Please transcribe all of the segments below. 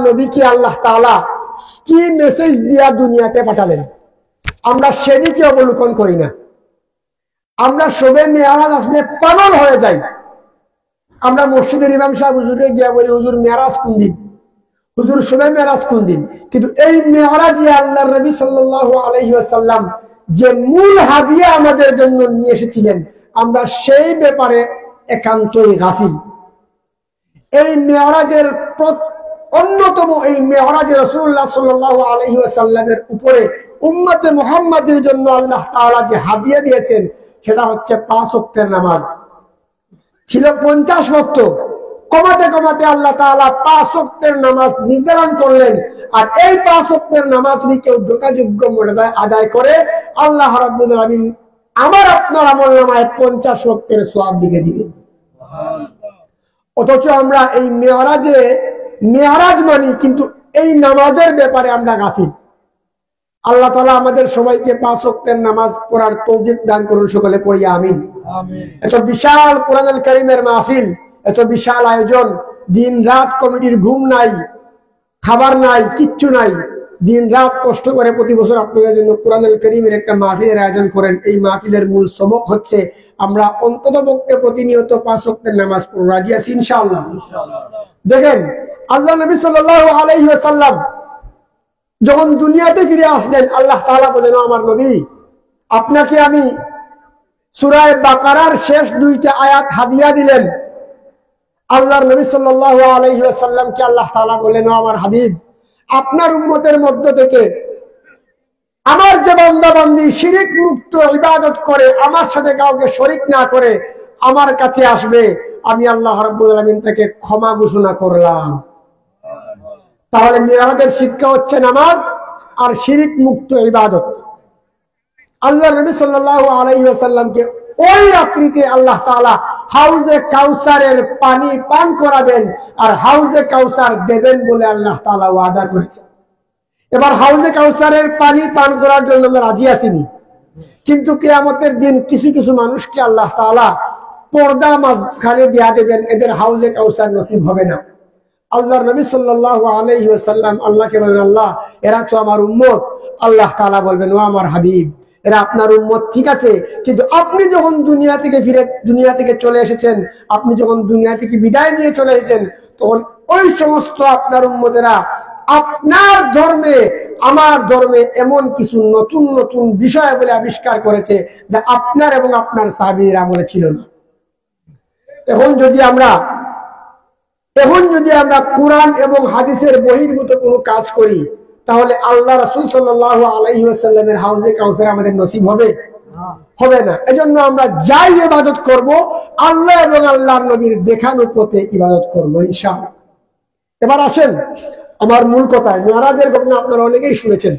নবীকে আল্লাহ তাআলা কি মেসেজ দিয়া দুনিয়াতে পাঠালেন আমরা সেদিকে অবলোকন করি না। আমরা সবে মেরাজ আসলে পাগল হয়ে যাই। আমরা মসজিদের ইমাম সাহেব হুজুরে গিয়া বলি, হুজুর মেরাজ কোন দিন, হুজুর সবে মেরাজ কোন দিন। কিন্তু এই মেরাজে আল্লাহর নবী সাল্লাল্লাহু আলাইহি ওয়াসাল্লাম যে মূল হাদিয়া আমাদের জন্য নিয়ে এসেছিলেন, আমরা সেই ব্যাপারে একান্তই গাফিল। এই মেরাজের অন্যতম এই মেরাজে রাসূলুল্লাহ সাল্লাল্লাহু আলাইহি ওয়াসাল্লামের উপরে উম্মতে মুহাম্মাদের জন্য আল্লাহ তাআলা যে হাদিয়া দিয়েছেন সেটা হচ্ছে 5 ওয়াক্তের নামাজ। ছিল 50 ওয়াক্ত, কমাতে কমাতে আল্লাহ তাআলা 5 ওয়াক্তের নামাজ নির্ধারণ করলেন। আর এই 5 ওয়াক্তের নামাজ যদি কেউ যথাযোগ্য মর্যাদায় আদায় করে, আল্লাহ রাব্বুল আলামিন আমার আপনার আমলনামায় 50 ওয়াক্তের সওয়াব লিখে দিবেন। অথচ আমরা এই মেরাজ মানি, কিন্তু এই নামাজের ব্যাপারে আমরা গাফিল। আল্লাহ তাআলা আমাদের সবাইকে 5 ওয়াক্তের নামাজ পড়ার তৌফিক দান করুন, সকলে পড়ি আমিন। এত বিশাল কোরআনুল কারীমের মাহফিল, এত বিশাল আয়োজন, দিন রাত কমিটির ঘুম নাই, খাবার নাই, কিচ্ছু নাই, দিন রাত কষ্ট করে প্রতি বছর আপনাদের জন্য কোরআনুল কারীমের একটা মাহফিলের আয়োজন করেন। এই মাহফিলের মূল সবক হচ্ছে আমরা অন্ততপক্ষে প্রতিনিয়ত 5 ওয়াক্তের নামাজ পড়ব। রাজি আছি ইনশাআল্লাহ? দেখেন, আল্লাহ নবী সাল্লাল্লাহু আলাইহি ওয়াসাল্লাম যখন দুনিয়াতে ফিরে আসলেন, আল্লাহ তাআলা বলেন, আমার নবী, আপনাকে আমি সূরা বাকারার শেষ 2টা আয়াত হাদিয়া দিলেন। আল্লাহর নবী সাল্লাল্লাহু আলাইহি ওয়াসাল্লামকে আল্লাহ তাআলা বলেন, আমার হাবিব, আপনার উম্মতের মধ্য থেকে আমার যে বান্দা বান্দী শিরক মুক্ত ইবাদত করে, আমার সাথে কাউকে শরীক না করে আমার কাছে আসবে, আমি আল্লাহ রাব্বুল আলামিন তাকে ক্ষমা ঘোষণা করলাম। তাহলে মিরাজের শিক্ষা হচ্ছে নামাজ আর শিরক মুক্ত ইবাদত। আল্লাহ নবী সাল্লাল্লাহু আলাইহি ওয়াসাল্লামকে ওই রাত্রিতে আল্লাহ তাআলা হাউজে কাউসারের পানি পান করাবেন আর হাউজে কাউসার দেবেন বলে আল্লাহ তাআলা ওয়াদা করেছেন। এবার হাউজে কাউসারের পানি পান করার জন্য আমরা রাজি আছিনি, কিন্তু কিয়ামতের দিন কিছু কিছু মানুষকে আল্লাহ তাআলা পর্দা মাঝখানে দিয়া দেবেন, এদের হাউজে কাউসার নসিব হবে না। আল্লাহর নবী সাল্লাল্লাহু আলাইহি ওয়াসাল্লাম আল্লাহকে বলবেন, আল্লাহ, এরা তো আমার উম্মত। আল্লাহ তাআলা বলবেন, ও আমার হাবিব, এরা আপনার উম্মত ঠিক আছে, কিন্তু আপনি যখন দুনিয়া থেকে চলে এসেছেন, আপনি যখন দুনিয়া থেকে বিদায় নিয়ে চলে এসেছেন, তখন ওই সমস্ত আপনার উম্মতেরা আপনার ধর্মে আমার ধর্মে এমন কিছু নতুন নতুন বিষয় বলে আবিষ্কার করেছে যা আপনার এবং আপনার সাহাবীর আমলে ছিল না। এখন যদি আমরা কোরআন এবং হাদিসের বহির্ভূত কোনো কাজ করি, তাহলে আল্লাহ রাসূল সাল্লাল্লাহু আলাইহি ওয়াসাল্লামের হাউজে কাউসার আমাদের নসিব হবে না। এজন্য আমরা যাই ইবাদত করব, আল্লাহ এবং আল্লাহর নবীর দেখানো পথে ইবাদত করব ইনশাআল্লাহ। এবার আসেন আমার মূল কথায়। মেরাজের ঘটনা আপনারা অনেকেই শুনেছেন।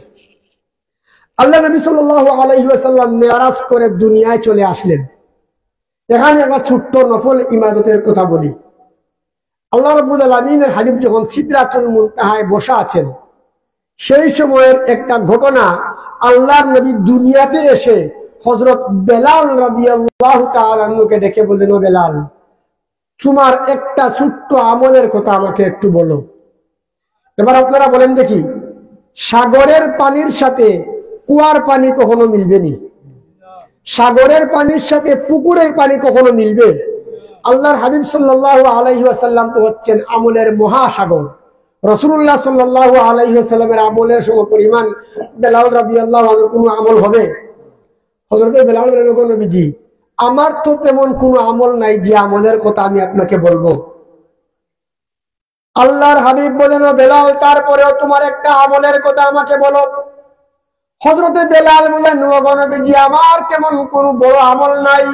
আল্লাহ নবী সাল্লাল্লাহু আলাইহি ওয়াসাল্লাম মেরাজ করে দুনিয়ায় চলে আসলেন। এখানে একটা ছোট্ট নফল ইবাদতের কথা বলি। আল্লাহ রাব্বুল আলামিনের হাবিব যখন সিদরাতুল মুনতাহায় বসা আছেন, সেই সময়ের একটা ঘটনা, আল্লাহর নবী দুনিয়াতে এসে হযরত বেলাল রাদিয়াল্লাহু তাআলা আনহুকে ডেকে বললেন, ও বেলাল, তোমার একটা ছোট্ট আমলের কথা আমাকে একটু বলো। এবার আপনারা বলেন দেখি, সাগরের পানির সাথে কুয়ার পানি কখনো মিলবে নি? সাগরের পানির সাথে পুকুরের পানি কখনো মিলবে? আল্লাহর হাবিব সাল্লাল্লাহু আলাইহি ওয়াসাল্লাম তো হচ্ছেন আমলের মহাসাগর। রাসূলুল্লাহ সাল্লাল্লাহু আলাইহি ওয়াসাল্লামের আমলের সমপরিমাণ বেলাল রাদিয়াল্লাহু আনহুর কোনো আমল হবে? হযরত বেলাল বলেন, নবীজি, আমার তো তেমন কোনো আমল নাই যে আমলের কথা আমি আপনাকে বলবো। আল্লাহর হাবিব বলেন, বেলাল, তারপরেও তোমার একটা আমলের কথা আমাকে বলো। হযরতে বেলাল বলেন, ও নবীজি, আমার তেমন কোনো বড় আমল নাই,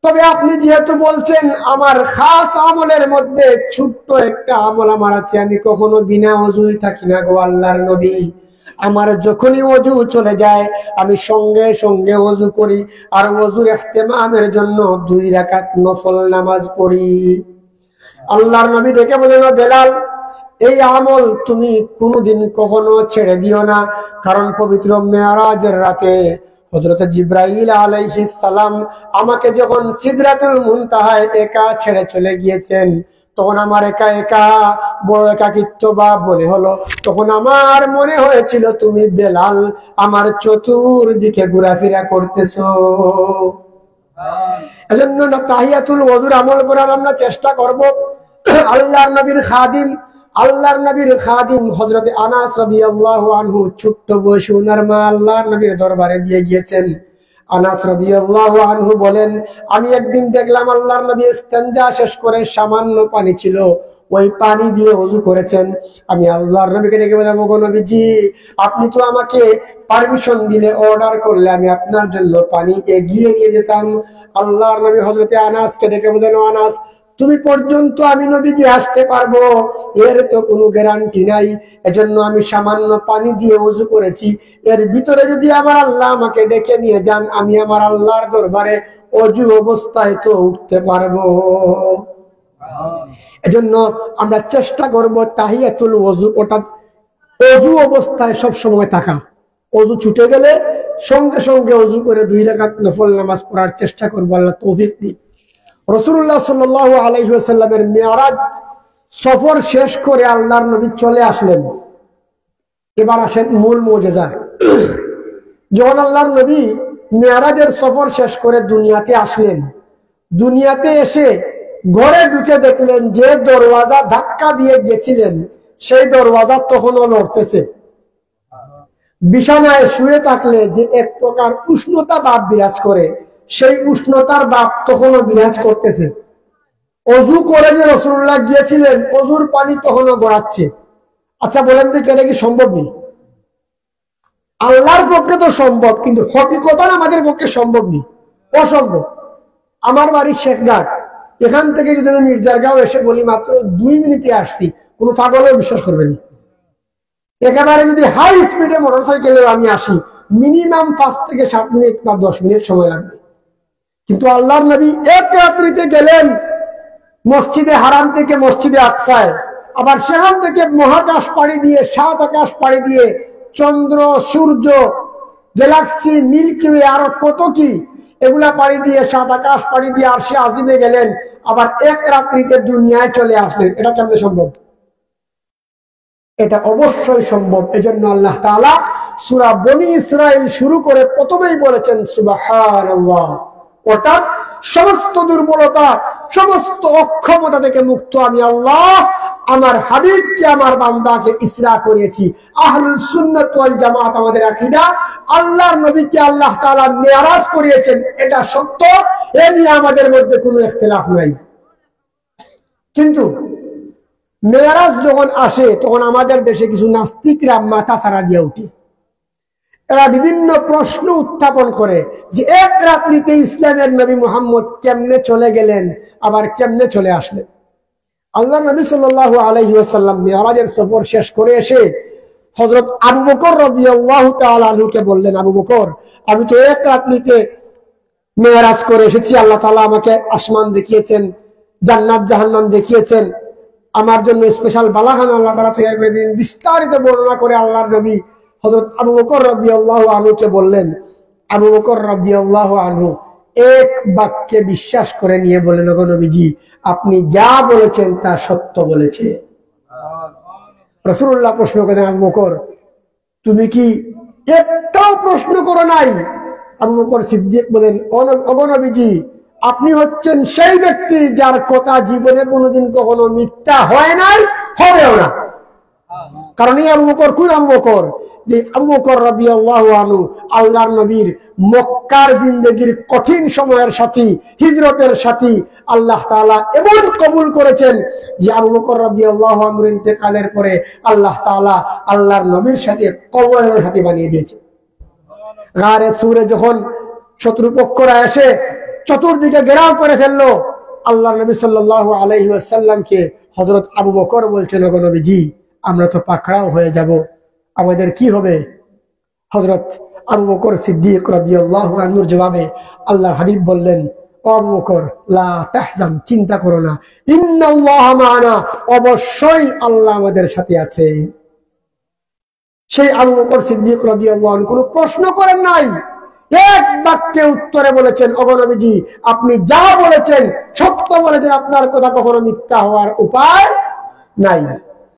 তবে আপনি যেহেতু বলছেন, আমার খাস আমলের মধ্যে ছোট্ট একটা আমল আমার আছে। আমি কখনো বিনা ওযুই থাকি না গো আল্লাহর নবী। আমার যখনই ওযু চলে যায় আমি সঙ্গে সঙ্গে ওযু করি, আর ওযুর ইহতিমামের জন্য 2 রাকাত নফল নামাজ পড়ি। আল্লাহর নবী ডেকে বলেন, বেলাল, এই আমল তুমি কোনোদিন কখনো ছেড়ে দিও না, কারণ পবিত্র মেরাজের রাতে হযরত জিবরাইল আলাইহিস সালাম আমাকে যখন সিদরাতুল মুনতাহায় একা ছেড়ে চলে গিয়েছেন, তখন আমার একা একা বড় একাকিত্ব ভাব মনে হলো। তখন আমার মনে হয়েছিল তুমি বেলাল আমার চতুর্দিকে ঘোরাফেরা করতেছো। এজন্য তাহিয়াতুল ওযুর আমল করার আমরা চেষ্টা করব। আল্লাহর নবীর খাদিম হযরত আনাস রাদিয়াল্লাহু আনহু ছোট্ট বয়সে ওনার মা আল্লাহর নবীর দরবারে দিয়ে গিয়েছেন। আনাস রাদিয়াল্লাহু আনহু বলেন, আমি একদিন দেখলাম আল্লাহর নবী ইস্তেনজা শেষ করে সামান্য পানি ছিল, ওই পানি দিয়ে ওযু করেছেন। আমি আল্লাহর নবীকে ডেকে বললাম, ওগো নবীজি, আপনি তো আমাকে পারমিশন দিলে, অর্ডার করলে আমি আপনার জন্য পানি এগিয়ে নিয়ে যেতাম। আল্লাহর নবী হযরতে আনাসকে ডেকে বললেন, আনাস, তুমি পর্যন্ত আমি নবীজি আসতে পারবো এর তো কোনো গ্যারান্টি নাই, এজন্য আমি সামান্য পানি দিয়ে ওযু করেছি। এর ভিতরে যদি আবার আল্লাহ আমাকে ডেকে নিয়ে যান, আমি আমার আল্লাহর দরবারে ওযু অবস্থায় তো উঠতে পারবো। এজন্য আমরা চেষ্টা করব তাহিয়াতুল ওযু, অর্থাৎ ওযু অবস্থায় সব সময় থাকা। ওযু ছুটে গেলে সঙ্গে সঙ্গে ওযু করে 2 রাকাত নফল নামাজ পড়ার চেষ্টা করব। আল্লাহ তৌফিক দিন। রাসূলুল্লাহ সাল্লাল্লাহু আলাইহি ওয়াসাল্লামের মিরাজ সফর শেষ করে আল্লাহর নবী চলে আসলেন। এবার আসেন মূল মুজিজা। যখন আল্লাহর নবী মিরাজের সফর শেষ করে দুনিয়াতে আসলেন, দুনিয়াতে এসে ঘরে ঢুকে দেখলেন যে দরওয়াজা ধাক্কা দিয়ে গেছিলেন সেই দরওয়াজা তখনও নড়তেছে। বিছানায় শুয়ে থাকলে যে এক প্রকার উষ্ণতা ভাব বিরাজ করে, সেই উষ্ণতার ভাব তখনও বিরাজ করতেছে। ওযু করে যে রাসূলুল্লাহ গিয়েছিলেন, ওযুর পানি তখনও গড়াচ্ছে। আচ্ছা বলেন তো, এটা কি সম্ভব নেই? আল্লাহর পক্ষে তো সম্ভব, কিন্তু হকিকতান আমাদের পক্ষে সম্ভব নেই, অসম্ভব। আমার বাড়ি শেখঘাট, এখান থেকে যদি আমি মির্জারগাঁও এসে বলি মাত্র 2 মিনিটে আসছি, কোনো পাগলও বিশ্বাস করবে না। একেবারে যদি হাই স্পিডে মোটরসাইকেলেও আমি আসি, মিনিমাম 5 থেকে 7 মিনিট বা 10 মিনিট সময় লাগবে। কিন্তু আল্লাহর নবী এক রাত্রিতে গেলেন মসজিদে হারাম থেকে মসজিদে আকসায়, আবার সেখান থেকে মহাকাশ পাড়ি দিয়ে, 7 আকাশ পাড়ি দিয়ে, চন্দ্র, সূর্য, গ্যালাক্সি, মিল্কি ওয়ে, আরো কত কি, এগুলা পাড়ি দিয়ে 7 আকাশ পাড়ি দিয়ে আরশে আজিমে গেলেন, আবার এক রাত্রিতে দুনিয়ায় চলে আসলেন। এটা কেমনে সম্ভব? এটা অবশ্যই সম্ভব। এজন্য আল্লাহ তাআলা সূরা বনী ইসরাইল শুরু করে প্রথমেই বলেছেন সুবহানাল্লাহ, অর্থাৎ সমস্ত দুর্বলতা, সমস্ত অক্ষমতা থেকে মুক্ত আমি আল্লাহ আমার হাবিবকে, আমার বান্দাকে ইসরা করেছি। আহলুস সুন্নাত ওয়াল জামাত আমাদের আকীদা, আল্লাহর নবীকে আল্লাহ তাআলা মেরাজ করিয়েছেন, এটা সত্য, এ নিয়ে আমাদের মধ্যে কোনো ইখতিলাফ নাই। কিন্তু মেরাজ যখন আসে তখন আমাদের দেশে কিছু নাস্তিকরা মাথা ছাড়া দিয়ে উঠে। এরা বিভিন্ন প্রশ্ন উত্থাপন করে যে এক রাত্রিতে ইসলামের নবী মুহাম্মদ কেমনে চলে গেলেন, আবার কেমনে চলে আসলেন। আল্লাহ নবী সাল্লাল্লাহু আলাইহি ওয়াসাল্লাম মিরাজের সফর শেষ করে এসে হযরত আবু বকর রাদিয়াল্লাহু তাআলা আনহুকে বললেন, আবু বকর, আমি তো এক রাত্রিতে মেরাজ করে এসেছি, আল্লাহ তাআলা আমাকে আসমান দেখিয়েছেন, জান্নাত জাহান্নাম দেখিয়েছেন, আমার জন্য স্পেশাল বালাখানা আল্লাহ তাআলা তৈরি করে দিলেন। বিস্তারিত বর্ণনা করে আল্লাহর নবী হযরত আবু বকর রাদিয়াল্লাহু আনহুকে বললেন। আবু বকর রাদিয়াল্লাহু আনহু এক বাক্যে বিশ্বাস করে নিয়ে বললেন, ওগো নবীজি, আপনি যা বলেছেন তা সত্য বলেছে। রাসূলুল্লাহ প্রশ্ন করেন, আবু বকর, তুমি কি একটাও প্রশ্ন করো নাই? আবু বকর সিদ্দিক বলেন, ওগো নবীজি, আপনি হচ্ছেন সেই ব্যক্তি যার কথা জীবনে কোনোদিন কখনো মিথ্যা হয় নাই, হবেও না। কারণ এই আবু বকর কোন আবু বকর? যে আবু বকর রাদিয়াল্লাহু আনহু আল্লাহর নবীর মক্কার জিন্দেগির কঠিন সময়ের সাথী, হিজরতের সাথী আল্লাহ তাআলা এমন কবুল করেছেন যে আবু বকর রাদিয়াল্লাহু আনহুর ইন্তেকালের পরে আল্লাহ তাআলা আল্লাহর নবীর সাথে কবরের সাথী বানিয়ে দিয়েছে। গারে সূরে যখন শত্রুপক্ষরা এসে চতুর্দিকে ঘেরাও করে ফেললো, আল্লাহর নবী সাল্লাল্লাহু আলাইহি ওয়াসাল্লামকে হযরত আবু বকর বলছেন, ওগো নবীজি, আমরা তো পাকড়াও হয়ে যাব, আমাদের কি হবে? হযরত আবু বকর সিদ্দিক রাদিয়াল্লাহু আনহুর জবাবে আল্লাহর হাবিব বললেন, ও আবু বকর, লা তাহজান, চিন্তা করো না, ইন্নাল্লাহা মা'ানা, অবশ্যই আল্লাহ আমাদের সাথে আছে। সেই আবু বকর সিদ্দিক রাদিয়াল্লাহু আনহু কোনো প্রশ্ন করেন নাই। এক বাক্যে উত্তরে বলেছেন, ওগো নবীজি আপনি যা বলেছেন সত্য বলেছেন, আপনার কথা কখনো মিথ্যা হওয়ার উপায় নাই।